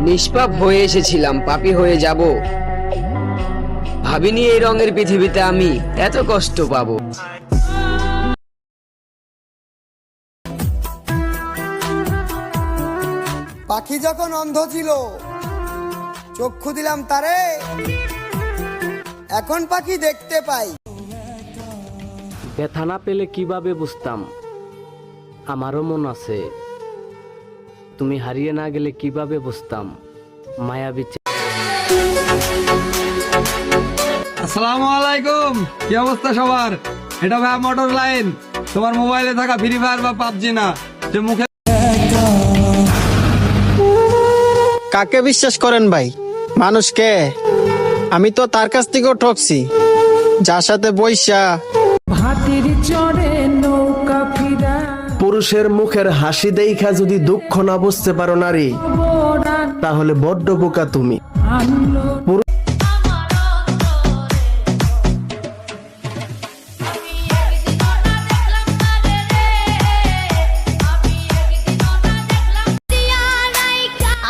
নিষ্পাপ হয়ে এসেছিলাম, পাপী হয়ে যাব। ভাবিনি এই রঙের পৃথিবীতে আমি এত কষ্ট পাবো। পাখি যখন অন্ধ ছিল চক্ষু দিলাম তারে, এখন পাখি দেখতে পাই। ব্যথা না পেলে কিভাবে বুঝতাম আমারও মন আছে, তুমি হারিয়ে না গেলে কিভাবে বুঝতাম মায়াবী। আসসালামু আলাইকুম, কি অবস্থা সবার? এটা ভাই মোটর লাইন। তোমার মোবাইলে থাকা ফ্রি ফায়ার বা পাবজি না, যে মুখে। কাকে বিশ্বাস করেন ভাই? মানুষকে? আমি তো তার কাছ থেকেও ঠকছি, যার সাথে বৈশা। পুরুষের মুখের হাসি দেখা যদি দুঃখ না বুঝতে পারো নারী, তাহলে বড্ড বোকা তুমি।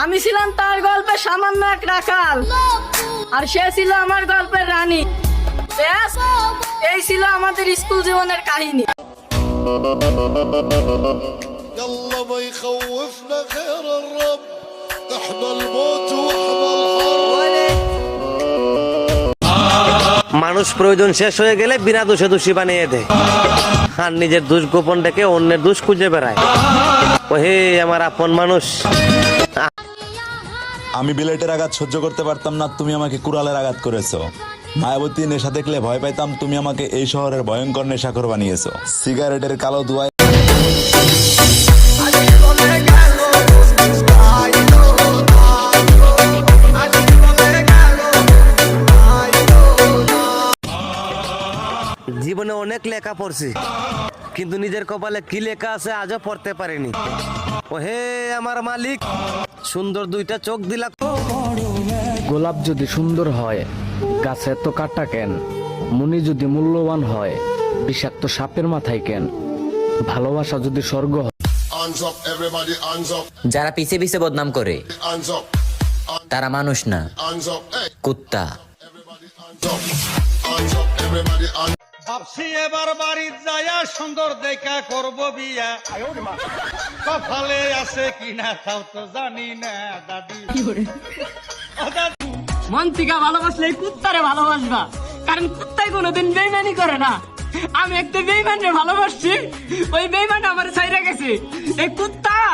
আমি ছিলাম তার গল্পে সামান্য এক রাখাল, আর সে ছিল আমার গল্পের রানী। ব্যাস, এই ছিল আমাদের স্কুল জীবনের কাহিনী। يلا ما يخوفنا غير الرب، احنا الموت واحنا الحرب। মানুষ প্রয়োজন শেষ হয়ে গেলে বিনা দোষে দোষী বানিয়ে দেয়, আর নিজের দোষ গোপন রেখে অন্যের দোষ খুঁজে বেড়ায়। ও হে আমার আপন মানুষ। আমি বিলেটের আঘাত সহ্য করতে পারতাম না, তুমি আমাকে কুড়ালের আঘাত করেছো। মায়াবতী নেশা দেখলে ভয় পাইতাম, তুমি আমাকে এই শহরের ভয়ঙ্কর নেশাখোর বানিয়েছো। সিগারেটের কালো ধোঁয়ায় জীবনে অনেক লেখা পড়ছি, কিন্তু নিজের কপালে কি লেখা আছে আজও পড়তে পারিনি। ও হে আমার মালিক, সুন্দর দুইটা চোখ দিলা। গোলাপ যদি সুন্দর হয় গাছে এত কাটা কেন? মনি যদি মূল্যবান হয় বিষাক্ত সাপের মাথায় কেন? ভালোবাসা যদি স্বর্গ হয়। Hands up, everybody, hands up, যারা পিছে পিছে বদনাম করে hands up, তারা মানুষ না, hands up, hey, কুত্তা। everybody, hands up, hands up, everybody, hands up. ভাবছি এবার বাড়ি যায়া সুন্দর দেখা করব বিয়া, কপালে আছে কিনা তাও তো জানি না দাদি। মন থেকে ভালোবাসলে এই কুত্তারে ভালোবাসবা, কারণ কুত্তায় কোনোদিন বেইমানি করে না। আমি একটা বেইমানরে ভালোবাসছি, ওই বেইমান আমার ছাইরা গেছে। এই কুত্তা